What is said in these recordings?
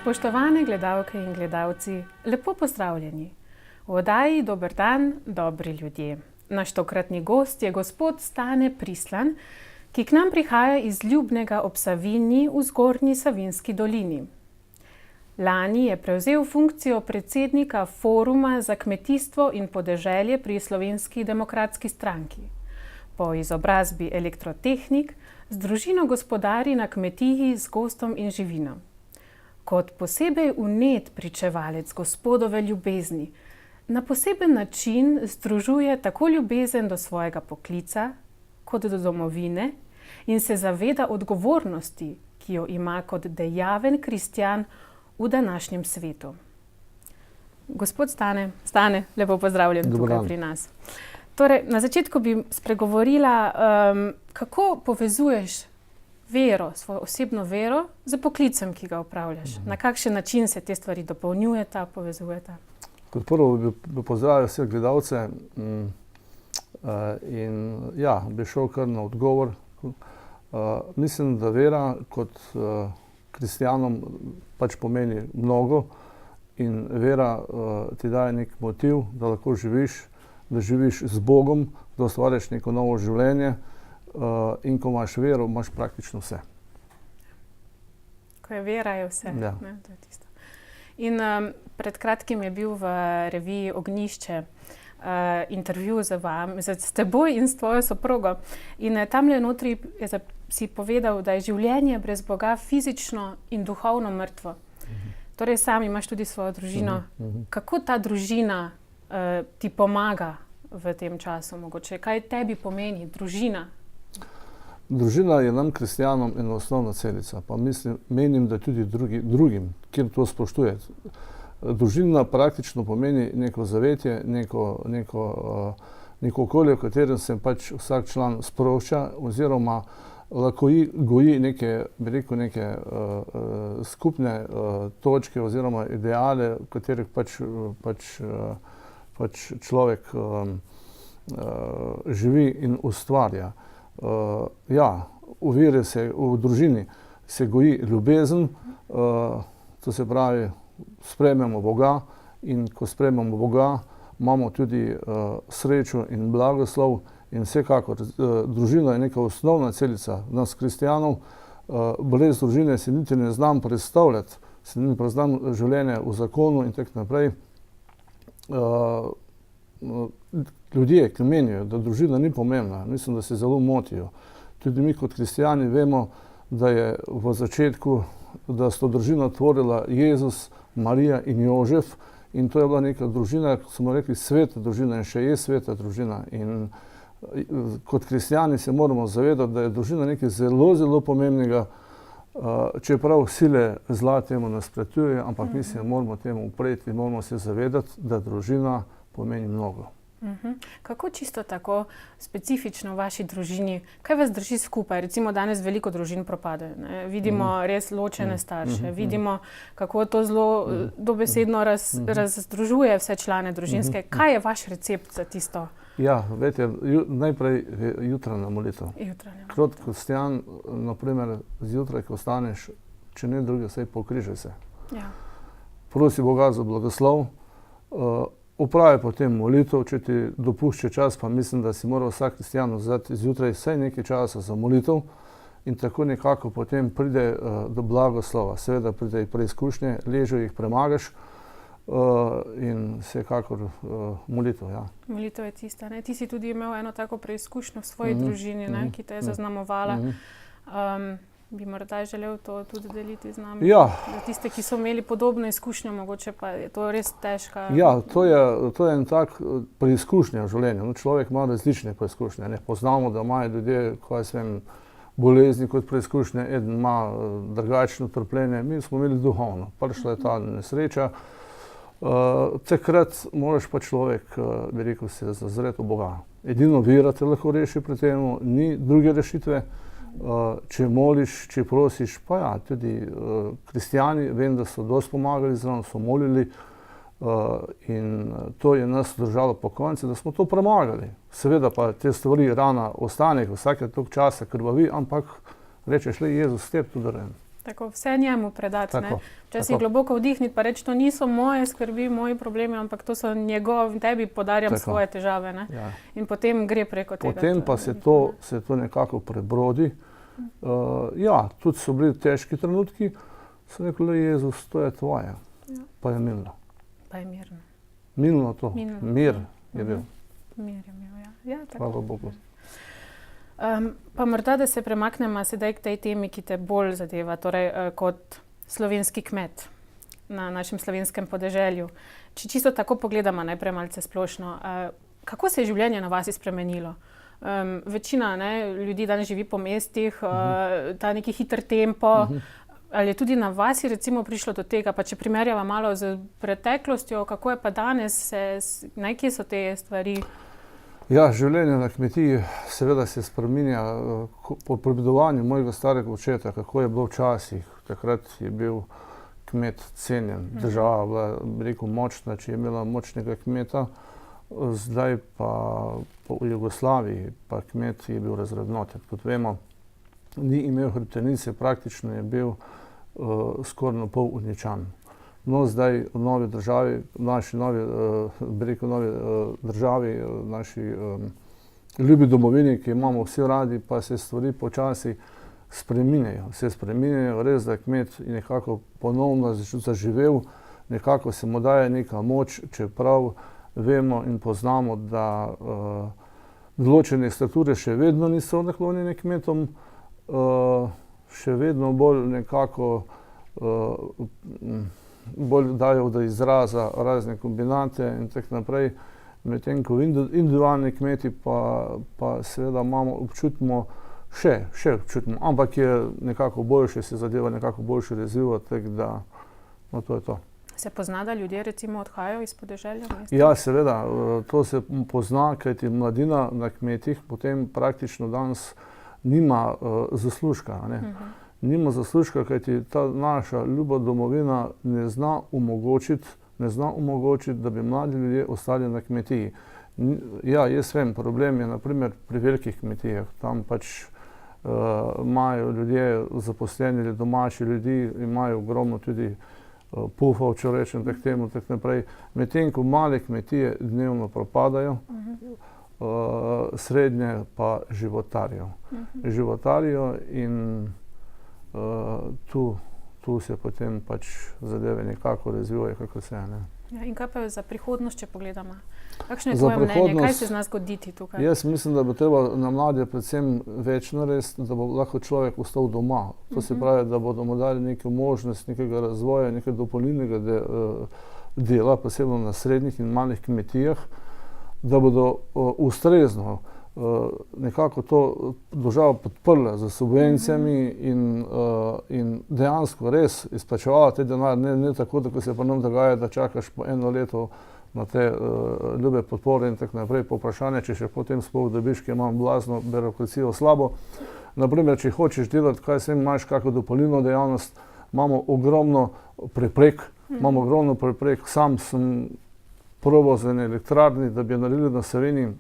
Spoštovane gledalke in gledalci, lepo pozdravljeni. V oddaji Dober dan, dobri ljudje. Naš tokratni gost je gospod Stane Prislan, ki k nam prihaja iz ljubnega ob Savinji v Zgornji Savinjski dolini. Lani je prevzel funkcijo predsednika Foruma za kmetijstvo in podeželje pri Slovenski demokratski stranki. Po izobrazbi elektrotehnik z družino gospodari na kmetiji z gozdom in živino. Kot posebej vnet pričevalec gospodove ljubezni, na poseben način združuje tako ljubezen do svojega poklica kot do domovine in se zaveda odgovornosti, ki jo ima kot dejaven kristjan v današnjem svetu. Gospod Stane, lepo pozdravljen tukaj pri nas. Torej, na začetku bi spregovorila, kako povezuješ vero, svojo osebno vero, z poklicem, ki ga opravljaš. Na kakšen način se te stvari dopolnjujeta, povezujeta? Kot prvo bi pozdravil vse gledalce in bi šel kar na odgovor. Mislim, da vera kot kristjanom pač pomeni mnogo in vera ti daje nek motiv, da lahko živiš, da živiš z Bogom, da ustvariš neko novo življenje in ko imaš vero, imaš praktično vse. Ko je vera, je vse. Ja. Ne, to je tisto. In pred kratkim je bil v reviji Ognjišče intervju s teboj in s tvojo soprogo. In tamle notri si povedal, da je življenje brez Boga fizično in duhovno mrtvo. Torej sam imaš tudi svojo družino. Kako ta družina ti pomaga v tem času mogoče? Kaj tebi pomeni družina? Družina je nam kristjanom ena osnovna celica, pa menim, da tudi drugim, kjer to spoštuje. Družina praktično pomeni neko zavetje, neko okolje, v katerem se pač vsak član sprošča oziroma lahko goji neke skupne točke oziroma ideale, v katerih pač človek živi in ustvarja. V družini se goji ljubezen, to se pravi, sprejmemo Boga in ko sprejmemo Boga, imamo tudi srečo in blagoslov in vsekakor družina je neka osnovna celica nas kristjanov. Brez družine si niti ne znam predstavljati, si ne poznam življenje v zakonu in tako naprej. Ljudje, ki menijo, da družina ni pomembna, mislim, da se zelo motijo. Tudi mi kot kristjani vemo, da je v začetku, da sta družino tvorila Jezus, Marija in Jožef in to je bila neka družina, kot smo rekli, sveta družina in še je sveta družina. In kot kristjani se moramo zavedati, da je družina nekaj zelo, zelo pomembnega, čeprav sile zla temu nasprotujejo, ampak mi se moramo temu upreti in moramo se zavedati, da družina pomeni mnogo. Kako čisto tako specifično v vaši družini, kaj vas drži skupaj? Recimo danes veliko družin propade, ne? Vidimo res ločene starše, vidimo, kako to zelo dobesedno razdružuje vse člane družinske. Kaj je vaš recept za tisto? Veste, najprej je jutranja molitev. Kot kristjan, naprimer, zjutraj, ko vstaneš, če ne druge, vsaj pokrižaj se. Prosi Boga za blagoslov, opravi potem molitev, če ti dopušča čas, pa mislim, da si mora vsak kristjan vzeti zjutraj vsaj nekaj časa za molitev in tako nekako potem pride do blagoslova. Seveda pride preizkušnje, ležo jih premagaš in vsekakor molitev, Molitev je tista, ne? Ti si tudi imel eno tako preizkušnjo v svoji družini, ne? Ki te je zaznamovala. Bi morda želel to tudi deliti z nami? Za tiste, ki so imeli podobno izkušnjo, mogoče pa je to res težka... To je en tak preizkušnja v življenju. Človek ima različne preizkušnje. Poznamo, da imajo ljudje, bolezni kot preizkušnje, eden ima drugačno trpljenje. Mi smo imeli duhovno. Prišla je ta nesreča. Takrat moraš pa človek, se zazreti v Boga. Edino vera te lahko reši pri tem, ni druge rešitve. Če moliš, če prosiš, pa tudi kristjani, vem, da so dosti pomagali zraven, so molili in to je nas držalo po konci, da smo to premagali. Seveda pa te stvari rana ostane, vsake toliko časa krvavi, ampak rečeš, Jezus, s tebi tudi rečem. Tako vse njemu predati, ne? Tako, Včasih tako. globoko vdihniti pa reči, to niso moje skrbi, moji problemi, ampak to so tebi podarjam Tako. svoje težave, ne? Ja. In potem gre preko tega. Potem pa se to nekako prebrodi. Ja, tudi so bili težki trenutki, sem rekel, Jezus, to je tvoje. Ja. Pa je milno. Pa je mirno. Milno to, Milno. mir je bil. Mir je imel, ja. Ja, tako. Hvala Bogu. Pa morda, da se premaknemo sedaj k tej temi, ki te bolj zadeva, torej kot slovenski kmet na našem slovenskem podeželju. Če čisto tako pogledamo, najprej malce splošno, kako se je življenje na vasi spremenilo? Večina ljudi danes živi po mestih, ta neki hiter tempo. Ali je tudi na vasi recimo prišlo do tega, pa če primerjava malo z preteklostjo, kako je pa danes, kje so te stvari? Ja, življenje na kmetiji seveda se spreminja po prebudovanju mojega starega očeta, kako je bilo včasih. Takrat je bil kmet cenjen, država bila, bi rekel, močna, če je imela močnega kmeta. Zdaj pa po Jugoslaviji pa kmet je bil razvrednoten. Kot vemo, ni imel hrbtenice, praktično je bil skoraj na pol uničan. No, zdaj v novi državi, naši novi državi, naši ljubi domovini, ki imamo vsi radi, pa se stvari počasi spreminjajo. Se spreminjajo, res, da kmet je nekako ponovno zaživel, nekako se mu daje neka moč, čeprav vemo in poznamo, da določene strukture še vedno niso naklonjene kmetom, še vedno bolj nekako bolj dajo do izraza razne kombinate in tako naprej. Medtem ko individualni kmeti pa seveda občutimo, še občutimo, ampak je nekako boljše, se zadeva nekako boljše razvija, tako da no, to je to. Se pozna, da ljudje recimo odhajajo iz podeželja? Ja, seveda, to se pozna, kajti mladina na kmetih potem praktično danes nima zaslužka, ne. Nima zaslužka, kajti ta naša ljuba domovina ne zna omogočiti, da bi mladi ljudje ostali na kmetiji. Ja, jaz vem, problem je naprimer pri velikih kmetijah, tam pač imajo ljudje zaposleni, domači ljudi, imajo ogromno tudi pufov, če rečem tako temu, tako naprej. Medtem ko male kmetije dnevno propadajo, srednje pa životarijo. Životarijo in tu se potem pač zadeve nekako razvijajo, kako se ne. Ja, in kaj pa za prihodnost, če pogledamo? Kakšno je tvoje mnenje? Kaj se zna zgoditi tukaj? Jaz mislim, da bo treba na mlade predvsem več narediti, da bo lahko človek ostal doma. To se pravi, da bodo mu dali neko možnost nekega razvoja, nekega dopolnilnega dela, posebno na srednjih in malih kmetijah, da bodo ustrezno nekako to državo podprla z subvencijami in dejansko res izplačevala te denar, ne tako, da ko se pa nam dogaja, da čakaš po eno leto na te ljube podpore in tako naprej, po vprašanje, če še potem sploh dobiš, ki imam blazno birokracijo slabo. Naprimer, če hočeš delati, kaj sem, imaš kakšno dopolnilno dejavnost, imamo ogromno preprek, sam sem probal z ene elektrarni, da bi jo naredili na Savinji.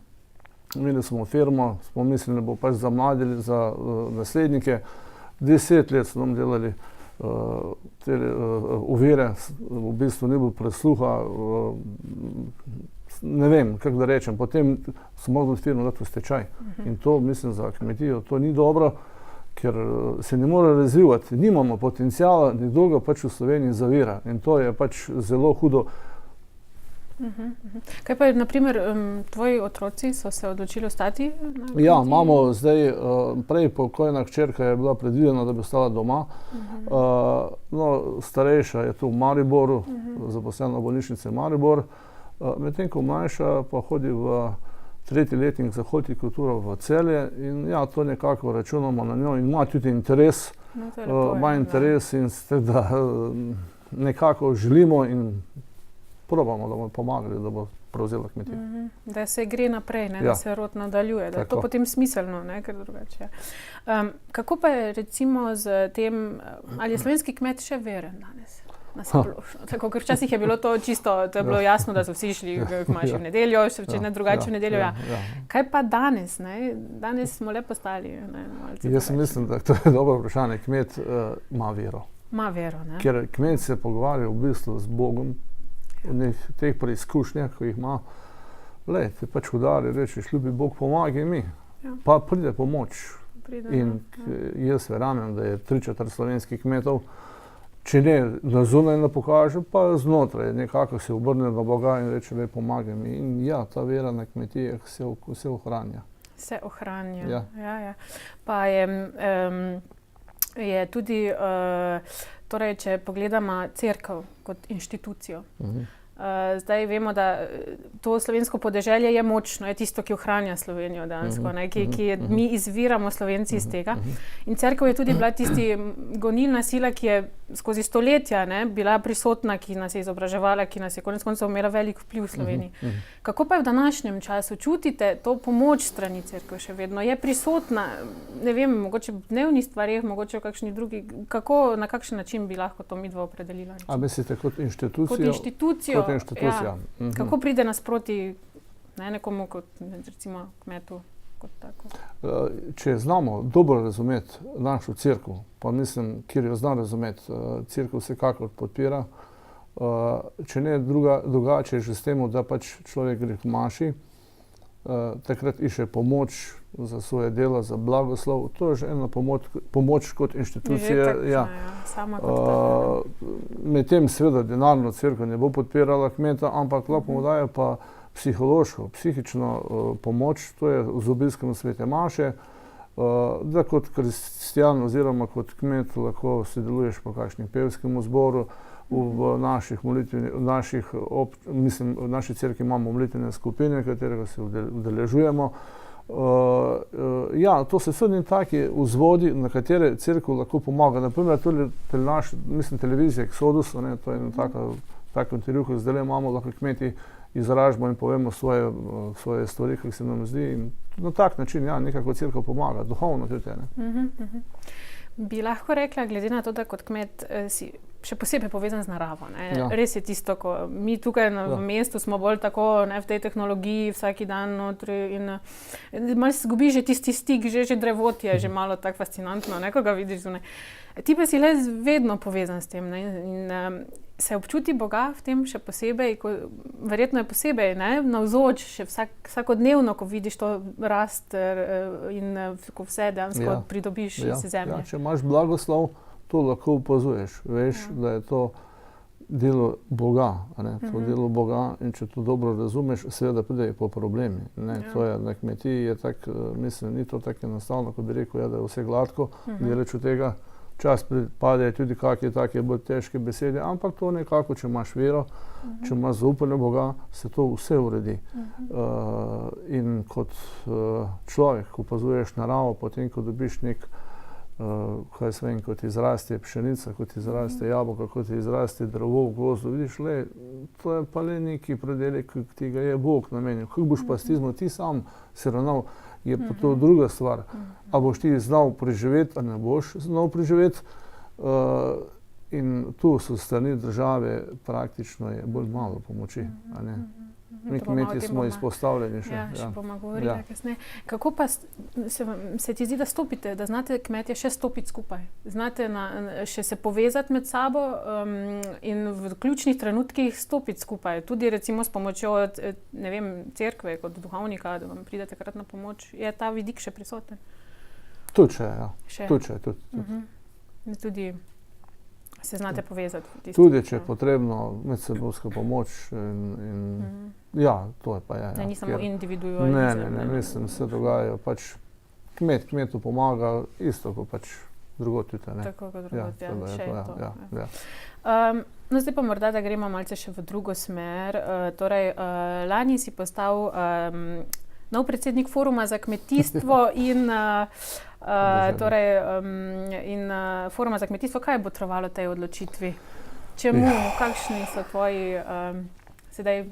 Imeli smo firmo, smo mislili, da bo pač za mlade, za naslednike. 10 let so nam delali te ovire, v bistvu ni bilo presluha, ne vem, kako da rečem. Potem smo mogli firmo dati v stečaj. In to, mislim, za kmetijo, to ni dobro, ker se ne more razvijati. Nimamo potencijala, nekdo ga pač v Sloveniji zavira. In to je pač zelo hudo. Kaj pa, naprimer, tvoji otroci so se odločili ostati na kmetiji? Ja, imamo zdaj, prej pokojna hčerka je bila predvidena, da bi ostala doma. No, starejša je tu v Mariboru, zaposlena v bolnišnici Maribor. Medtem ko mlajša pa hodi v 3. letnik za hortikulturo v Celje in ja, to nekako računamo na njo in ima tudi interes. Ima interes in da nekako želimo in probamo, da bomo pomagali, da bo prevzela kmetijo. Da se gre naprej, da se rod nadaljuje, da je to potem smiselno, ker drugače. Kako pa je recimo z tem, ali je slovenski kmet še veren danes? Tako, ker včasih je bilo to čisto, to je bilo jasno, da so vsi šli k maši v nedeljo, še ne drugače v nedeljo. Kaj pa danes? Ne? Danes smo le postali. Jaz mislim, da to je dobro vprašanje. Kmet ima vero. Ma vero, ne? Ker kmet se pogovarja v bistvu z Bogom v teh preizkušnjah, ko jih ima. Te pač udari, rečeš, ljubi Bog, pomagaj mi. Pa pride pomoč. Jaz verjamem, da je 3/4 slovenskih kmetov, če ne na zunaj ne pokaže, pa znotraj nekako se obrne na Boga in reče, le pomagaj mi. In ja, ta vera na kmetijah se ohranja. Se ohranja, ja. Pa je tudi, torej, če pogledamo cerkev kot inštitucijo, zdaj vemo, da to slovensko podeželje je močno, je tisto, ki ohranja Slovenijo dejansko, mi izviramo Slovenci iz tega. In cerkev je tudi bila tisti gonilna sila, ki je skozi stoletja bila prisotna, ki nas je izobraževala, ki nas je konec koncev imela velik vpliv v Sloveniji. Kako pa je v današnjem času? Čutite to pomoč strani cerkve še vedno? Je prisotna, ne vem, mogoče v dnevnih stvareh, mogoče v kakšni drugi, na kakšen način bi lahko to midva opredelila? A mislite kot inštitucijo? Kot inštitucijo. Ja. Kako pride nasproti nekomu kot recimo kmetu kot tako? Če znamo dobro razumeti našo cerkev, pa mislim, kjer jo zna razumeti, cerkev vsekakor podpira, če ne drugače že s tem, da pač človek gre k maši, takrat išče pomoč za svoje delo, za blagoslov. To je že ena pomoč kot inštitucija. Sama kot tako. Medtem seveda denarno cerkev ne bo podpirala kmeta, ampak lahko mu daje pa psihološko, psihično pomoč, to je z obiskom svete maše, da kot kristjan oziroma kot kmet lahko sodeluješ po kakšnem pevskem zboru. V naši cerkvi imamo molitvene skupine, katerega se udeležujemo. To so vse taki vzvodi, na katere cerkev lahko pomaga. Naprimer, tudi televizija Exodus, to je tako intervju, ko zdaj imamo, lahko kmeti izražamo in povemo svoje stvari, kako se nam zdi. In na tak način, nekako cerkev pomaga, duhovno tudi. Bi lahko rekla, glede na to, da kot kmet si še posebej povezan z naravo. Res je tisto, ko mi tukaj v mestu smo bolj tako v tej tehnologiji vsak dan notri in malo se zgubi že tisti stik, že drevotje je že malo tako fascinantno, ko ga vidiš zunaj. Ti pa si le vedno povezan s tem in se občuti Boga v tem še posebej, verjetno je posebej navzoč še vsakodnevno, ko vidiš to rast in ko vse dejansko pridobiš iz zemlje. Če imaš blagoslov, to lahko opazuješ, veš, da je to delo Boga, to delo Boga, in če to dobro razumeš, seveda pride po problemi. To je na kmetiji, je tako, mislim, ni to tako enostavno, kot bi rekel, da je vse gladko, deleč od tega, čas padejo tudi kakšne take bolj težke besede, ampak to nekako, če imaš vero, če imaš zaupanje Boga, se to vse uredi. In kot človek, ko opazuješ naravo, potem, ko dobiš kot izraste pšenica, kot izraste jabolka, kot izraste drevo v gozdu, vidiš, to je pa le neki predelek, ki ti ga je Bog namenil. Kako boš pa s tizmo ti sam se ravnal, je pa to druga stvar. A boš ti znal preživeti, a ne boš znal preživeti. In tu so strani države praktično je bolj malo pomoči. Mi kmeti smo izpostavljeni še. Še bomo govorili kasneje. Kako pa se ti zdi, da stopite, da znate kmetje še stopiti skupaj? Znate še se povezati med sabo in v ključnih trenutkih stopiti skupaj? Tudi recimo s pomočjo, ne vem, cerkve kot duhovnika, da vam pride takrat na pomoč. Je ta vidik še prisoten? Tudi še, ja. Tudi se znate povezati. Tudi, če je potrebno medsebojska pomoč to je pa je. Ni samo individualizem. Ne, mislim, se dogajajo, pač kmetu pomaga isto, kot pač drugot tudi. Tako kot drugot, še je to. No, zdaj pa morda, da gremo malce še v drugo smer. Torej, lani si postal nov predsednik Foruma za kmetijstvo in Foruma za kmetijstvo. Kaj je botrovalo tej odločitvi? Čemu? Kakšni so tvoji sedaj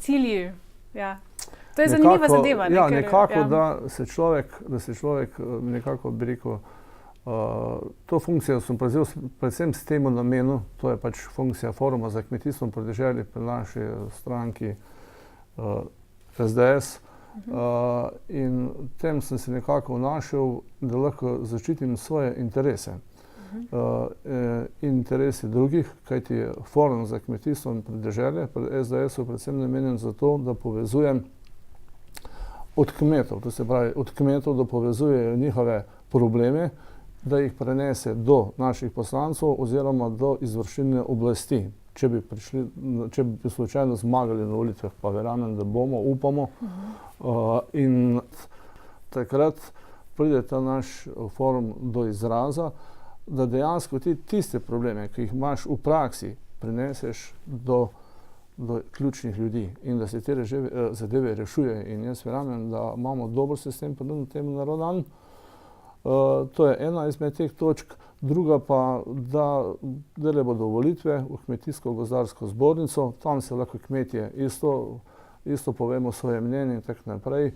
cilji? To je zanimiva zadeva. Nekako, da se človek nekako, bi rekel, To funkcijo sem prevzel predvsem s tem namenu, to je pač funkcija Foruma za kmetijstvo in podeželje pri naši stranki SDS. In tem sem se nekako našel, da lahko zaščitim svoje interese. Interesi drugih, kajti Forum za kmetijstvo in podeželje pri SDS-u predvsem namenjen za to, da povezujem od kmetov, to se pravi od kmetov, da povezujejo njihove probleme, da jih prenese do naših poslancov oziroma do izvršilne oblasti. Če bi slučajno zmagali na volitvah, pa verjamem, da bomo, upamo. In takrat pride ta naš forum do izraza, da dejansko tiste probleme, ki jih imaš v praksi, prineseš do ključnih ljudi in da se te zadeve rešuje. In jaz verjamem, da imamo dober sistem na tem naravnan. To je ena izmed teh točk. Druga pa, da dele bodo volitve v Kmetijsko-gozdarsko zbornico, tam se lahko kmetje isto povemo svoje mnenje in tako naprej.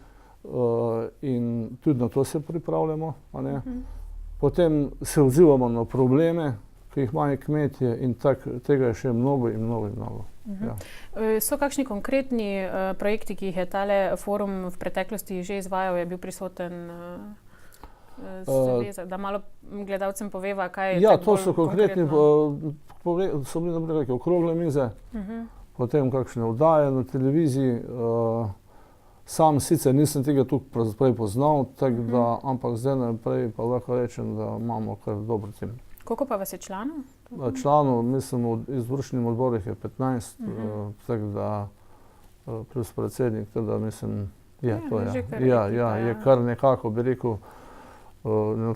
In tudi na to se pripravljamo. Potem se odzivamo na probleme, ki jih imajo kmetje in tega je še mnogo in mnogo in mnogo. Ja. So kakšni konkretni projekti, ki jih je tale forum v preteklosti že izvajal, je bil prisoten zaveza, da malo gledalcem poveva, kaj je to so konkretni, so bili naprej okrogle mize, potem kakšne oddaje na televiziji. Sam sicer nisem tega tukaj prej poznal, ampak zdaj naprej pa lahko rečem, da imamo kar dober tim. Koliko pa vas je članov? Članov, mislim, v izvršnih odborih je 15, tako da plus predsednik, teda mislim, je kar nekako, bi rekel,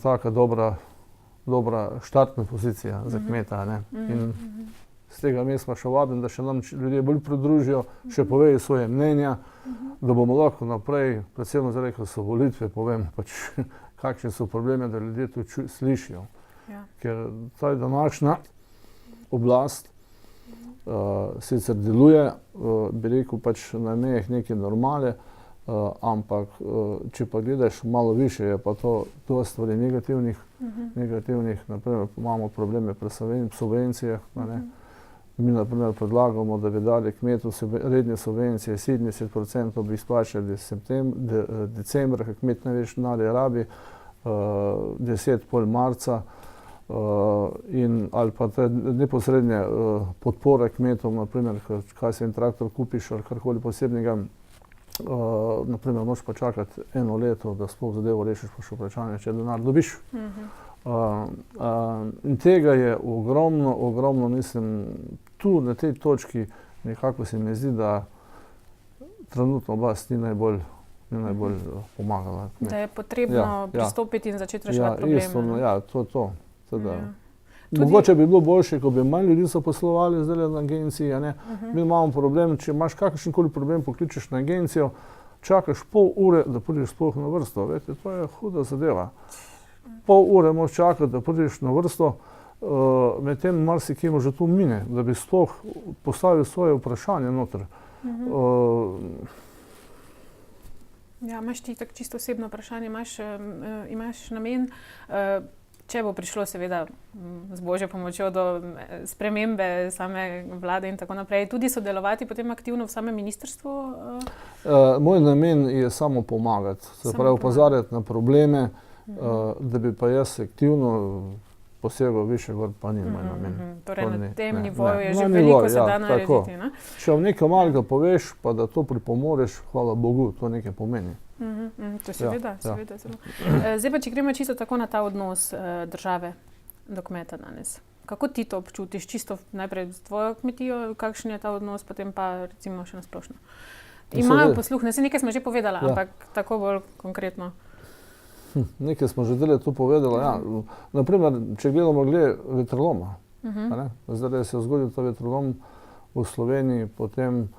taka dobra štartna pozicija za kmeta. In z tega mesta še vabim, da še nam ljudje bolj pridružijo, še povejo svoje mnenja, da bomo lahko naprej, predvsem zdaj, ko so volitve, povem pač, kakšne so probleme, da ljudje to slišijo. Ker ta današnja oblast sicer deluje, bi rekel, pač na mejah neke normale, ampak če pa gledaš malo više, je pa to stvari negativnih. Naprimer, imamo probleme pri subvencijah. Mi naprimer predlagamo, da bi dali kmetu redne subvencije, 70% bi izplačali decembra, ker kmet največ denarja rabi, 10 pol marca, ali pa neposredne podpore kmetom, naprimer, kaj se en traktor kupiš ali karkoli posebnega, naprimer, moraš pa čakati 1 leto, da sploh zadevo rešiš, pa še vprašanje, če denar dobiš. In tega je ogromno, mislim, tu na tej točki nekako se mi zdi, da trenutno oblast ni najbolj pomagala. Da je potrebno pristopiti in začeti reševati probleme. Ja, to. Mogoče bi bilo boljše, ko bi manj ljudi zaposlovali zdaj na agenciji. Mi imamo problem, če imaš kakršenkoli problem, pokličeš na agencijo, čakaš pol ure, da prideš sploh na vrsto. Veste, to je huda zadeva. Pol ure moraš čakati, da prideš na vrsto, medtem marsikje že tu mine, da bi sploh postavil svoje vprašanje noter. Ja, imaš ti tako čisto osebno vprašanje, imaš namen, če bo prišlo seveda z Božjo pomočjo do spremembe same vlade in tako naprej, tudi sodelovati potem aktivno v samem ministrstvu? Moj namen je samo pomagati, se pravi opozarjati na probleme, da bi pa jaz aktivno posegel više gor, pa ni moj namen. Torej na tem nivoju je že veliko se da narediti. Če vam nekaj malega poveš, pa da to pripomoreš, hvala Bogu, to nekaj pomeni. To seveda. Zdaj pa, če gremo čisto tako na ta odnos države do kmeta danes. Kako ti to občutiš? Čisto najprej z tvojo kmetijo, kakšen je ta odnos, potem pa recimo še nasplošno. Imajo posluh, nekaj smo že povedala, ampak tako bolj konkretno. Nekaj smo že dele tu povedala. Naprimer, če gledamo vetroloma. Zdaj se je zgodil ta vetrolom v Sloveniji, potem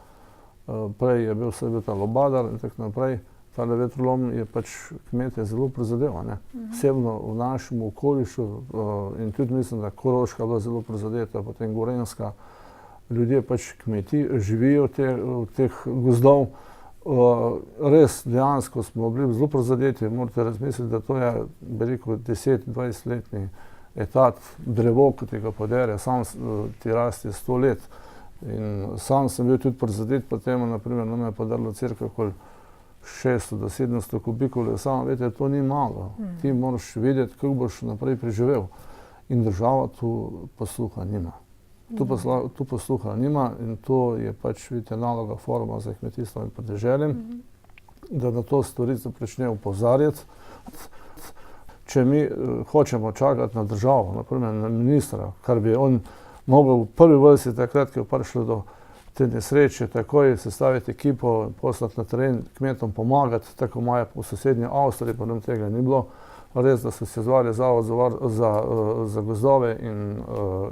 prej je bil ta lubadar in tako naprej. Tale vetrolom je pač kmete zelo prizadeva. Posebno v našem okolišu in tudi mislim, da Koroška bila zelo prizadeta, potem Gorenjska. Ljudje pač živijo v teh gozdov res dejansko smo bili zelo prizadeti, morate razmisliti, da to je, bi rekel, 10-20-letni etat, drevo, ki ti ga podere, sam ti rasti 100 let. In sam sem bil tudi prizadet po tem, naprimer, nam je podarilo cirka okoli 600 do 700 kubikov lesa, veste, to ni malo. Ti moraš vedeti, kako boš naprej preživel. In država tu posluha nima. Tu posluha nima in to je pač, vidite, naloga Foruma za kmetijstvo in podeželje, da na to storico prične opozarjati. Če mi hočemo čakati na državo, naprimer na ministra, kar bi on mogel v prvi vrsti takrat, ko je prišlo do te nesreče, takoj sestaviti ekipo, poslati na teren, kmetom pomagati, tako imajo po sosednji Avstriji, pa nam tega ni bilo. Res, da so se zvali Zavod za gozdove in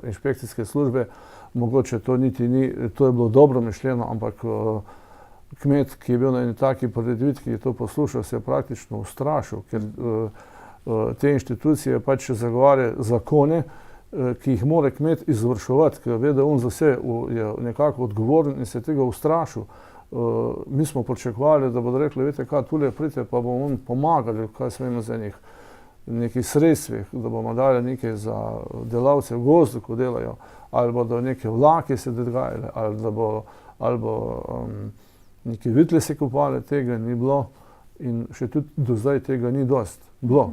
inšpekcijske službe, mogoče to niti ni, to je bilo dobro mišljeno, ampak kmet, ki je bil na eni taki prireditvi, ki je to poslušal, se je praktično ustrašil, ker te inštitucije pač zagovarjajo zakone, ki jih mora kmet izvrševati, ker ve, da on za vse je nekako odgovoren in se je tega ustrašil. Mi smo pričakovali, da bodo rekli, veste kaj, tule pridite, pa bomo on pomagali, kaj smemo za nekih sredstvih, da bomo dali nekaj za delavce v gozdu, ko delajo, ali bodo neke vlake se dogajale, ali bo neki vitli se kopali, tega ni bilo in še tudi do zdaj tega ni dost bilo.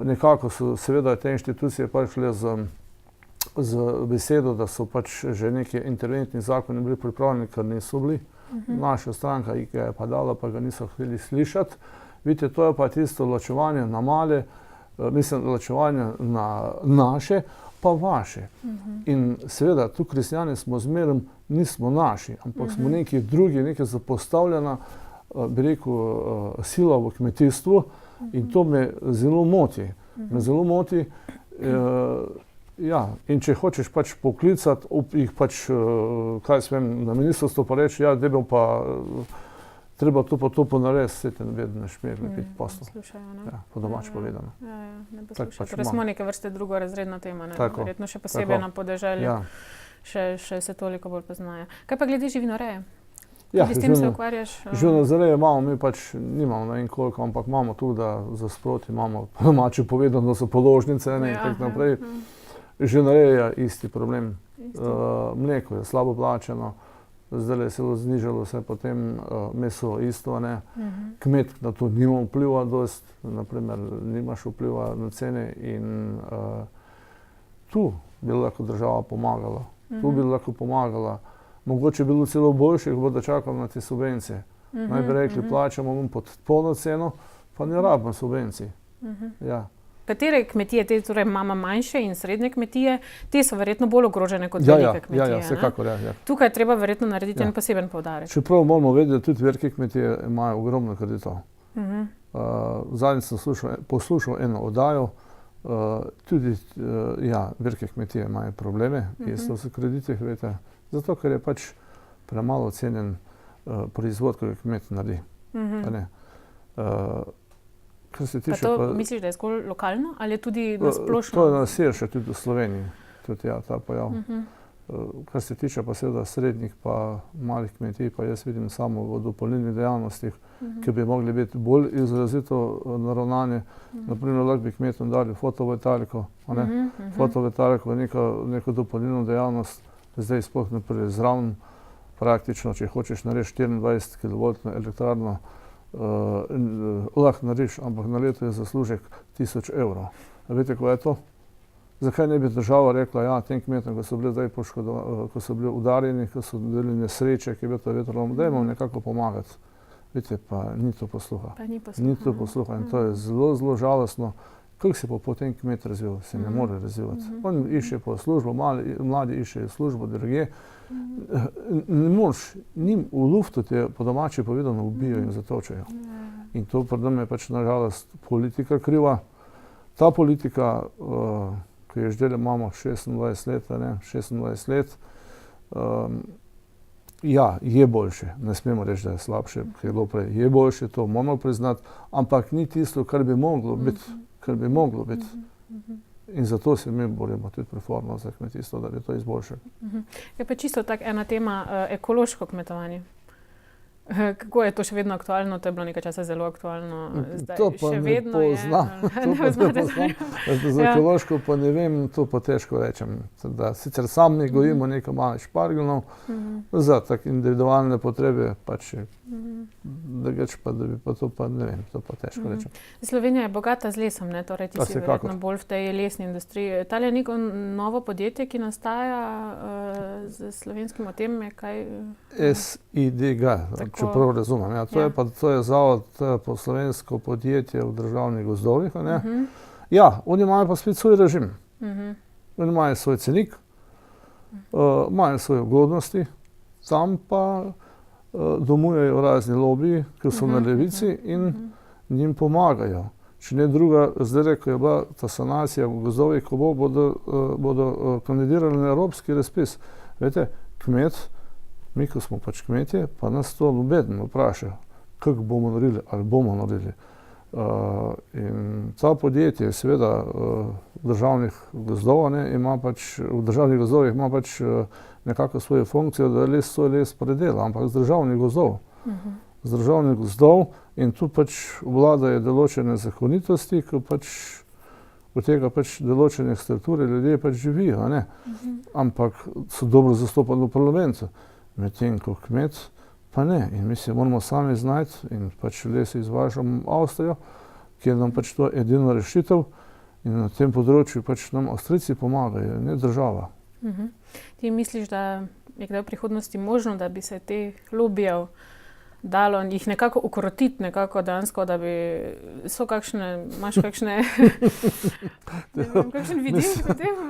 Nekako so seveda te inštitucije prišle z besedo, da so pač že neki interventni zakoni bili pripravljeni, ker niso bili. Naša stranka jih je pa dala, pa ga niso hteli slišati. Vidite, to je pa tisto ločevanje na male, mislim, ločevanje na naše, pa vaše. In seveda, tu kristjani smo zmeraj, nismo naši, ampak smo neki drugi, nekaj zapostavljena, bi rekel, sila v kmetijstvu. In to me zelo moti. Me zelo moti. Ja, in če hočeš pač poklicati, jih pač, kaj smem, na ministrstvo pa reči, ja, da bom pa treba to pa to ponarediti, se te vedno šmerili biti poslu. Ja, po domač povedano. Ja, ne poslušajo. Torej smo neke vrste drugorazredna tema, ne? Tako, verjetno še posebej na podeželju. Ja. Še se toliko bolj poznajo. Kaj pa glede živinoreje? Ja, Tudi s tem se ukvarjaš? Živinoreje imamo, mi pač nimamo ne vem koliko, ampak imamo tu, da za sproti imamo, po domače povedano, da so položnice in tako naprej. Živinoreja je isti problem. Mleko je slabo plačano, zdaj se je znižalo vse potem, meso isto, ne. Kmet na to nima vpliva dost, naprimer nimaš vpliva na cene in tu bi lahko država pomagala. Tu bi lahko pomagala. Mogoče bi bilo celo boljše, ko bodo čakali na te subvencije. Naj bi rekli, plačamo pod polno ceno, pa ne rabimo subvencij. Ja. Katere kmetije, te torej imamo manjše in srednje kmetije, te so verjetno bolj ogrožene kot velike kmetije. Ja, vsekakor, ja. Tukaj je treba verjetno narediti en poseben poudarek. Čeprav moramo vedeti, da tudi velike kmetije imajo ogromno kreditov. Zadnjič sem poslušal eno oddajo, tudi velike kmetije imajo probleme, isto s kreditih, veste. Zato, ker je pač premalo cenjen proizvod, ki ga kmet naredi. Kar se tiče pa to misliš, da je zgolj lokalno ali tudi na splošno? To je na širše tudi v Sloveniji, tudi ta pojav. Kar se tiče pa seveda srednjih pa malih kmetij, pa jaz vidim samo v dopolnilnih dejavnostih, ki bi mogli biti bolj izrazito naravnani. Naprimer, lahko bi kmetom dali fotovoltaiko, fotovoltaiko je neko dopolnilno dejavnost, zdaj sploh naprej zraven, praktično, če hočeš narediti 24 kV elektrarno, lahko narediš, ampak na leto je zaslužek 1000 evrov. A veste, ko je to? Zakaj ne bi država rekla, ja, tem kmetom, ko so bili zdaj ko so bili udarjeni, ko so bili nesreče, ki je bil to vetrolom, dajmo nekako pomagati. Vidite, pa ni to posluha. Ni to posluha in to je zelo, zelo žalostno. Kako se pa potem kmet razvil? Se ne more razvijati. On išče po službo, mladi iščejo službo drugje. Ne moreš, njim v luftu te po domače povedano ubijo in zatočajo. In to pred nami je pač nažalost politika kriva. Ta politika, ki jo zdaj imamo 26 let, 26 let, ja, je boljše. Ne smemo reči, da je slabše, ker je bilo prej. Je boljše, to moramo priznati, ampak ni tisto, kar bi moglo biti. In zato se mi borimo tudi pri Forumu za kmetijstvo, da bi to izboljšali. Je pa čisto tako ena tema, ekološko kmetovanje. Kako je to še vedno aktualno? To je bilo nekaj časa zelo aktualno. Zdaj To pa še ne vedno poznam. je. To pa ne poznate poznam. zdaj? Za ekološko pa ne vem, to pa težko rečem. Da sicer sami gojimo nekaj malih špargelov, za tak individualne potrebe pač drugače pa, da bi pa to pa ne vem, to pa težko rečem. Slovenija je bogata z lesom, ne? Torej ti si Vsekakor. verjetno bolj v tej lesni industriji. Tale je neko novo podjetje, ki nastaja z slovenskim o tem, je kaj... SIDG, Tako. čeprav razumem. Ja, to je zavod, po slovensko podjetje v državnih gozdovih. A ne? Ja, oni imajo pa spet svoj režim. Oni imajo svoj cenik, imajo svoje ugodnosti, tam pa domujejo razni lobiji, ki so na levici in njim pomagajo. Če ne druga, zdaj ko je bila ta sanacija v gozdovih, ko bodo kandidirali na evropski razpis. Veste, kmet, mi ko smo pač kmetje, pa nas to nobeden vpraša, kako bomo naredili ali bomo naredili. In ta podjetje seveda državnih gozdov, ne, v državnih gozdovih ima pač nekako svojo funkcijo, da les svoj les predela, ampak z državnih gozdov. Z državnih gozdov in tu pač vladajo določene zakonitosti, ki pač od tega pač določene strukture ljudje pač živijo, ne. Ampak so dobro zastopani v parlamentu. Medtem ko kmet pa ne. In mi se moramo sami znajti in pač les izvažamo v Avstrijo, kjer nam pač to edina rešitev in na tem področju pač nam Avstrijci pomagajo, ne država. Ti misliš, da je kdaj v prihodnosti možno, da bi se teh lobijev dalo jih nekako ukrotiti, nekako dejansko, da bi imaš kakšne kakšen vidik v tem?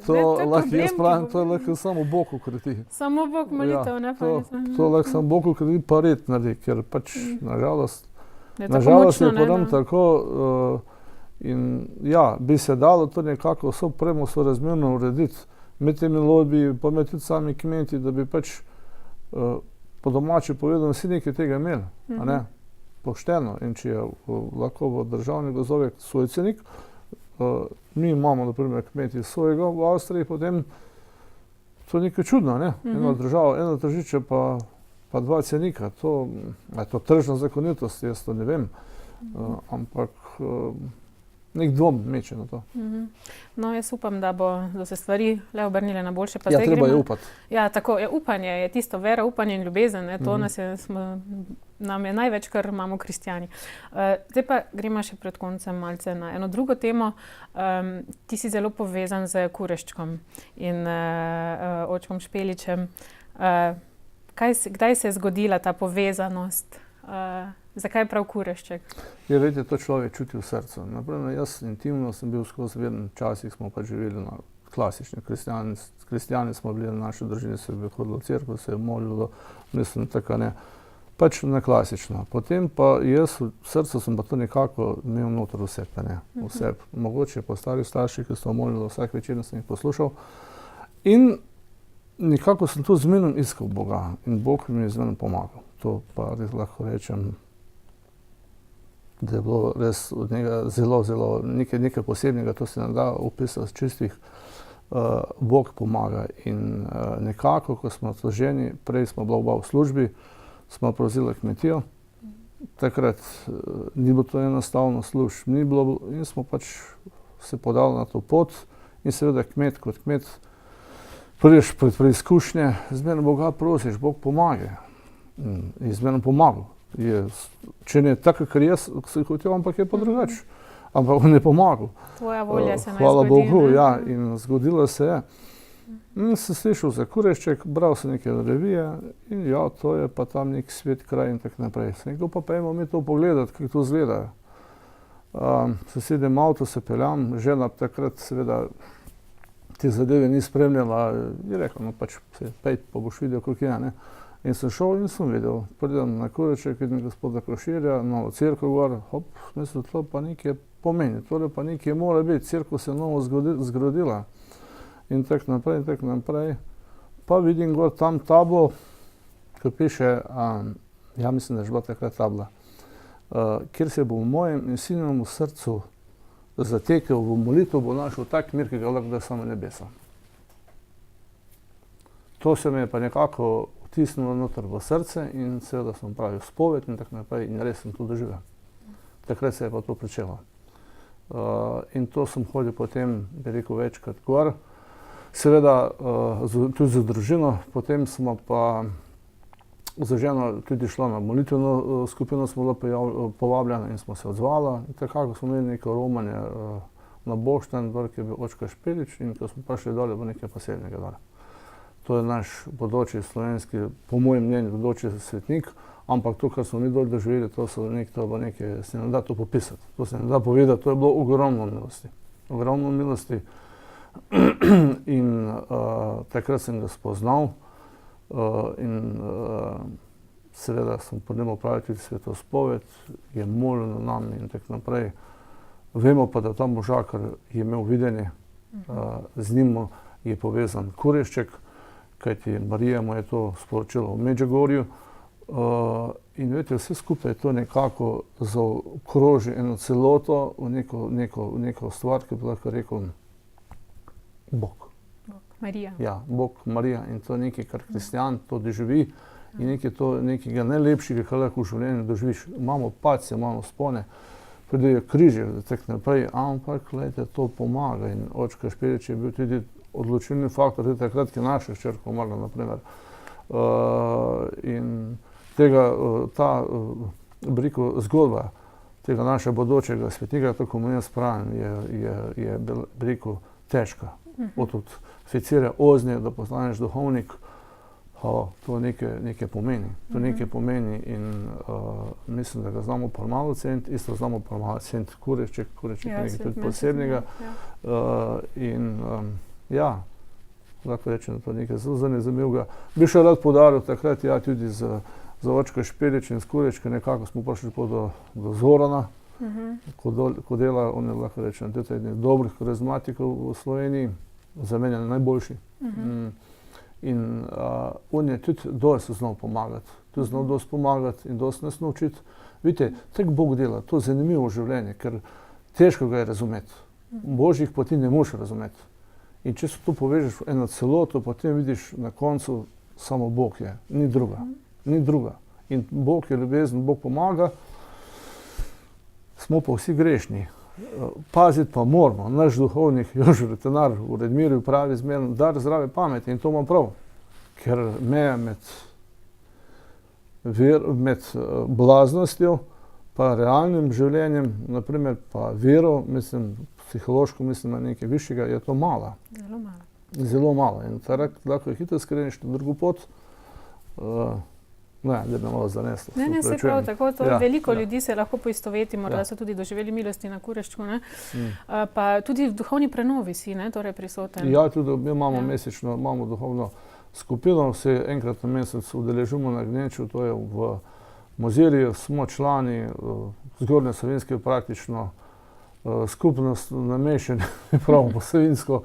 To lahko jaz pravim, to lahko samo Bog ukroti. Samo Bog molitev, ne? To lahko samo Bog ukroti, pa red naredi, ker pač nažalost je potem tako in ja, bi se dalo to nekako vso premo sorazmerno urediti med temi lobiji, pa med tudi sami kmeti, da bi pač po domače povedano vsi nekaj tega imeli, a ne, pošteno. In če je lahko v državnih gozdovih svoj cenik, mi imamo na primer kmeti svojega v Avstriji, potem to je nekaj čudno, ne. Ena država, eno tržišče pa dva cenika, je to tržna zakonitost, jaz to ne vem, ampak nek dvom meče na to. No, jaz upam, da bodo se stvari le obrnile na boljše. Ja, treba je upati. Ja, tako, upanje je tisto, vera, upanje in ljubezen, ne, to nam je največ, kar imamo kristjani. Zdaj pa gremo še pred koncem malce na eno drugo temo. Ti si zelo povezan z Kureščkom in očkom Špeličem. Kdaj se je zgodila ta povezanost? Zakaj prav Kurešček? Ja, vedite, to človek čuti v srcu. Naprimer, jaz intimno sem bil skozi veden, včasih smo pa živeli na klasični kristjani smo bili na naši družini, se je hodilo v cerkev, se je molilo, mislim, tako ne. Pač na klasično. Potem pa jaz v srcu sem pa to nekako imel noter v sebi, mogoče po starih starših, ki so molili vsak večer, sem jih poslušal. In nekako sem tu zmerno iskal Boga in Bog mi je zmerno pomagal. To pa res lahko rečem, da je bilo res od njega zelo nekaj posebnega, to se ne da opisati čistih. Bog pomaga in nekako, ko smo to ženi, prej smo bila oba v službi, smo prevzeli kmetijo. Takrat ni bilo to enostavno služb, ni bilo in smo pač se podali na to pot in seveda kmet kot kmet prideš pred preizkušnje, zmerno Boga prosiš, Bog pomaga. In zmerno pomagal. Če ne tako, kar jaz si hotel, ampak je pa drugače. Ampak on je pomagal. Tvoja volja se naj zgodi. Hvala Bogu, ja, in zgodilo se je. In sem slišal za Kurešček, bral sem neke revije in ja, to je pa tam nek svet kraj in tako naprej. Sem rekel, pa pojdimo mi to pogledati, kako to izgleda. Se sedem avto, se peljam, žena takrat seveda te zadeve ni spremljala, je rekel, no pač pejt, pa boš videl, kako je, ne. In sem šel in sem videl, pridem na Kurešček, vidim gospoda Kroširja, novo cerkev gor, mislim, to pa nekaj pomeni, tole pa nekaj mora biti, cerkev se je novo zgradila. In tako naprej. Pa vidim gor tam tablo, ki piše, ja mislim, da je že bila takrat tabla, kjer se bo v mojem in sinovem srcu zatekel v molitev, bo našel tak mir, ki ga lahko da samo nebesa. To se mi je pa nekako v vtisnilo noter v srce in seveda sem pravil spoved in tako naprej in res sem to doživel. Takrat se je pa to pričelo. In to sem hodil potem, bi rekel, večkrat gor. Seveda tudi za družino, potem smo pa za ženo tudi šla na molitveno skupino, smo bila povabljena in smo se odzvala. In takako smo imeli neko romanje na Boštanj, ki je bil očka Špelič, in ko smo prišli dole v nekaj posebnega dole. To je naš bodoči slovenski, po mojem mnenju, bodoči svetnik, ampak to, kar smo mi dol doživeli, to se ne da to popisati. To se ne da povedati, to je bilo ogromno milosti. Ogromno milosti. In takrat sem ga spoznal in seveda sem po njemu pravil tudi svetospoved, je molil na nam in tako naprej. Vemo pa, da ta možakar je imel videnje, z njim je povezan Kurešček, kajti Marija mu je to sporočila v Medžugorju. In veste, vse skupaj to nekako zaokroži eno celoto v neko stvar, ki bi lahko rekel Bog. Marija. Ja, Bog, Marija, in to je nekaj, kar kristjan to doživi in nekaj najlepšega, kar lahko v življenju doživiš. Imamo padce, imamo spone, pridejo križi, tako naprej, ampak gledajte, to pomaga in očka Špelič je bil tudi odločilni faktor, tudi takrat, ki je naša hčerka umrla, naprimer. In ta zgodba tega našega bodočega svetnika, tako mu jaz pravim, je težka. Od oficirja Oznje, da postaneš duhovnik, to nekaj pomeni. To nekaj pomeni in mislim, da ga znamo premalo ceniti, isto znamo premalo ceniti Kurešček je nekaj tudi posebnega. In ja, lahko rečem, da to je nekaj zelo zanimivega. Bi še rad poudaril takrat, ja, tudi za očka Špelič in s Kureščka nekako smo prišli do Zorana, ko dela, on je, lahko rečem, tudi eden dobrih karizmatikov v Sloveniji, za mene najboljši. In on je tudi dosti znal pomagati. Tudi znal dosti pomagati in dosti nas naučiti. Vidite, tako Bog dela, to je zanimivo življenje, ker težko ga je razumeti. Božjih poti ne moreš razumeti. In če se to povežeš v eno celoto, potem vidiš na koncu samo Bog je, ni druga. Ni druga. In Bog je ljubezen, Bog pomaga, smo pa vsi grešni. Paziti pa moramo. Naš duhovnik Jožef Retenar v Redmirju pravi zmerno, dar zdrave pameti in to ima prav. Ker meja med blaznostjo pa realnim življenjem, naprimer pa vero, mislim, psihološko mislim na nekaj višjega, je to mala. Zelo malo. Zelo malo. In lahko je hitro skreneš na drugo pot. Ne, da bi malo zaneslo. Ne, se prav tako. Veliko ljudi se lahko poistoveti, morda so tudi doživeli milosti na Kureščku. Pa tudi v duhovni prenovi si, torej prisoten. Ja, tudi mi imamo mesečno, imamo duhovno skupino, se enkrat na mesec udeležimo na Gneču, to je v Mozirju, smo člani Zgornje Savinjske praktično skupnost nameščeni, prav po Savinjsko.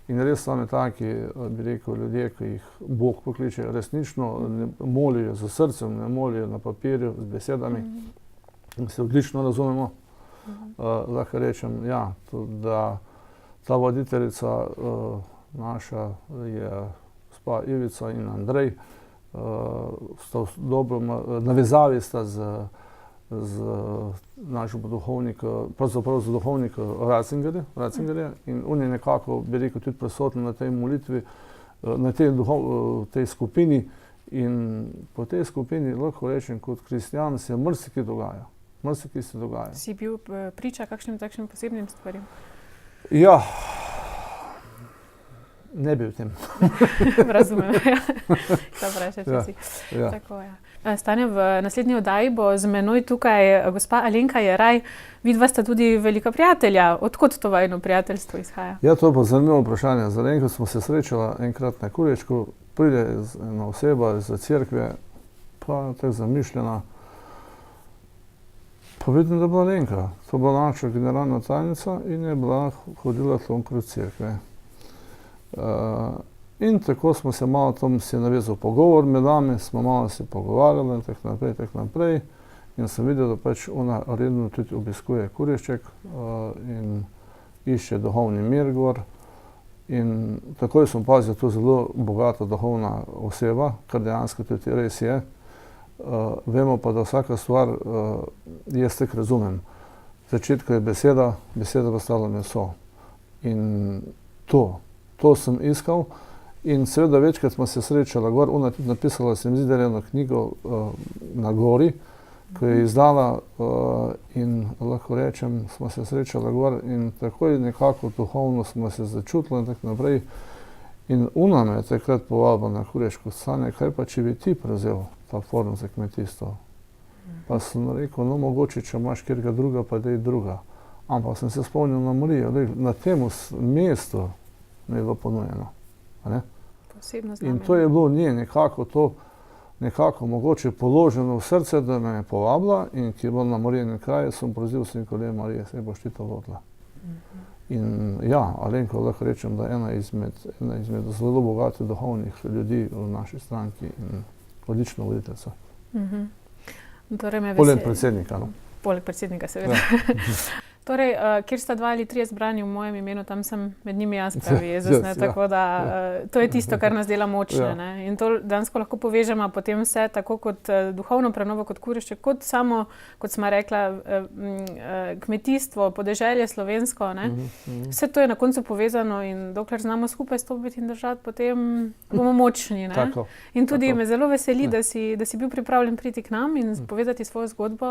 In res same taki, bi rekel, ljudje, ki jih Bog pokliče resnično, molijo z srcem, ne molijo na papirju, z besedami. In se odlično razumemo. Lahko rečem, ja, da ta voditeljica naša je gospa Ivica in Andrej, sta dobro navezavi sta z našim duhovnikom, pravzaprav z duhovnikom Ratzingerja in on je nekako, bi rekel, tudi prisoten na tej molitvi, na tej skupini in po tej skupini, lahko rečem, kot kristjan se marsikaj dogaja. Marsikaj se dogaja. Si bil priča kakšnim takšnim posebnim stvarem? Ja, ne bi v tem. Razumem, ja. Šta vprašati, če si. Tako, ja. Stane, v naslednji oddaji bo z menoj tukaj gospa Alenka Jeraj. Vidva sta tudi velika prijatelja. Odkot to vajno prijateljstvo izhaja? Ja, to je pa zanimivo vprašanje. Z Alenko smo se srečala enkrat na Kureščku, pride ena oseba iz cerkve, pa tako zamišljena. Pa vidim, da je bila Alenka. To je bila naša generalna tajnica in je bila hodila tam kraj cerkve. In tako smo se malo, tam se je navezal pogovor med nami, smo malo se pogovarjali in tako naprej. In sem videl, da pač ona redno tudi obiskuje Kurešček in išče duhovni mir gor. In takoj sem opazil, da je to zelo bogata duhovna oseba, kar dejansko tudi res je. Vemo pa, da vsaka stvar, jaz tako razumem. V začetku je beseda, beseda postala meso. In to sem iskal. In seveda večkrat smo se srečali gor, ona tudi napisala, se mi zdi, da je eno knjigo na gori, ko je izdala in lahko rečem, smo se srečali gor in takoj nekako duhovno smo se začutili in tako naprej. In ona me je takrat povabila na Kureško, Stane, kaj pa če bi ti prevzel ta forum za kmetijstvo? Pa sem rekel, no mogoče, če imaš kjerga druga, pa dej druga. Ampak sem se spomnil na Marijo, na tem mestu mi je bilo ponujeno. In to je bilo nje nekako mogoče položeno v srce, da me je povabila in ki je bilo na Marijinem kraju, sem prozil sem kolej Marije, se boš ti to vodila. In ja, Alenko lahko rečem, da je ena izmed zelo bogatih duhovnih ljudi v naši stranki in odlična voditeljica. Poleg predsednika. Poleg predsednika, seveda. Torej, kjer sta 2 ali 3 zbrani v mojem imenu, tam sem med njimi jaz, pravi Jezus, tako da to je tisto, kar nas dela močne. Ne? In to dansko lahko povežemo potem vse tako kot duhovno prenovo, kot Kurešček, kot samo, kot smo rekla, kmetijstvo, podeželje slovensko. Ne? Vse to je na koncu povezano in dokler znamo skupaj stopiti in držati, potem bomo močni. Ne? In tudi me zelo veseli, da si bil pripravljen priti k nam in povedati svojo zgodbo,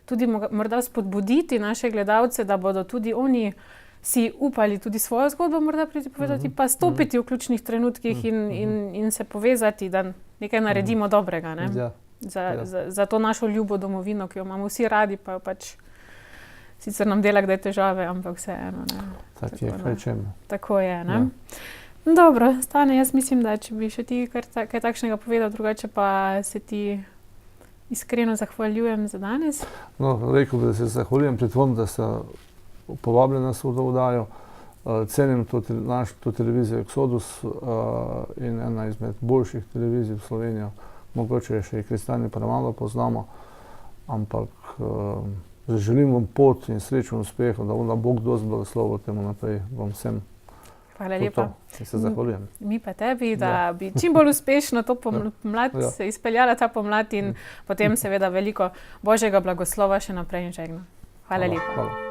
tudi morda spodbuditi naše gledalce, da bodo tudi oni si upali tudi svojo zgodbo morda priti povedati, pa stopiti v ključnih trenutkih in se povezati, da nekaj naredimo dobrega, ne? Za to našo ljubo domovino, ki jo imamo vsi radi, pa pač sicer nam dela kdaj težave, ampak vseeno. Tako je, ne? Dobro, Stane, jaz mislim, da če bi še ti kaj takšnega povedal, drugače pa se ti iskreno zahvaljujem za danes. No, rekel bi, da se zahvaljujem pred vam, da ste povabili nas v to oddajo. Cenim to televizijo Exodus in ena izmed boljših televizij v Sloveniji. Mogoče še kristjani premalo poznamo, ampak želim vam pot in srečo in uspeh, da bo Bog dosti blagoslovil temu naprej vam vsem. Hvala lepa. Se zahvaljujem. Mi pa tebi, da bi čim bolj uspešno to pomlad se izpeljala ta pomlad in potem seveda veliko Božjega blagoslova še naprej in žegnam. Hvala lepa.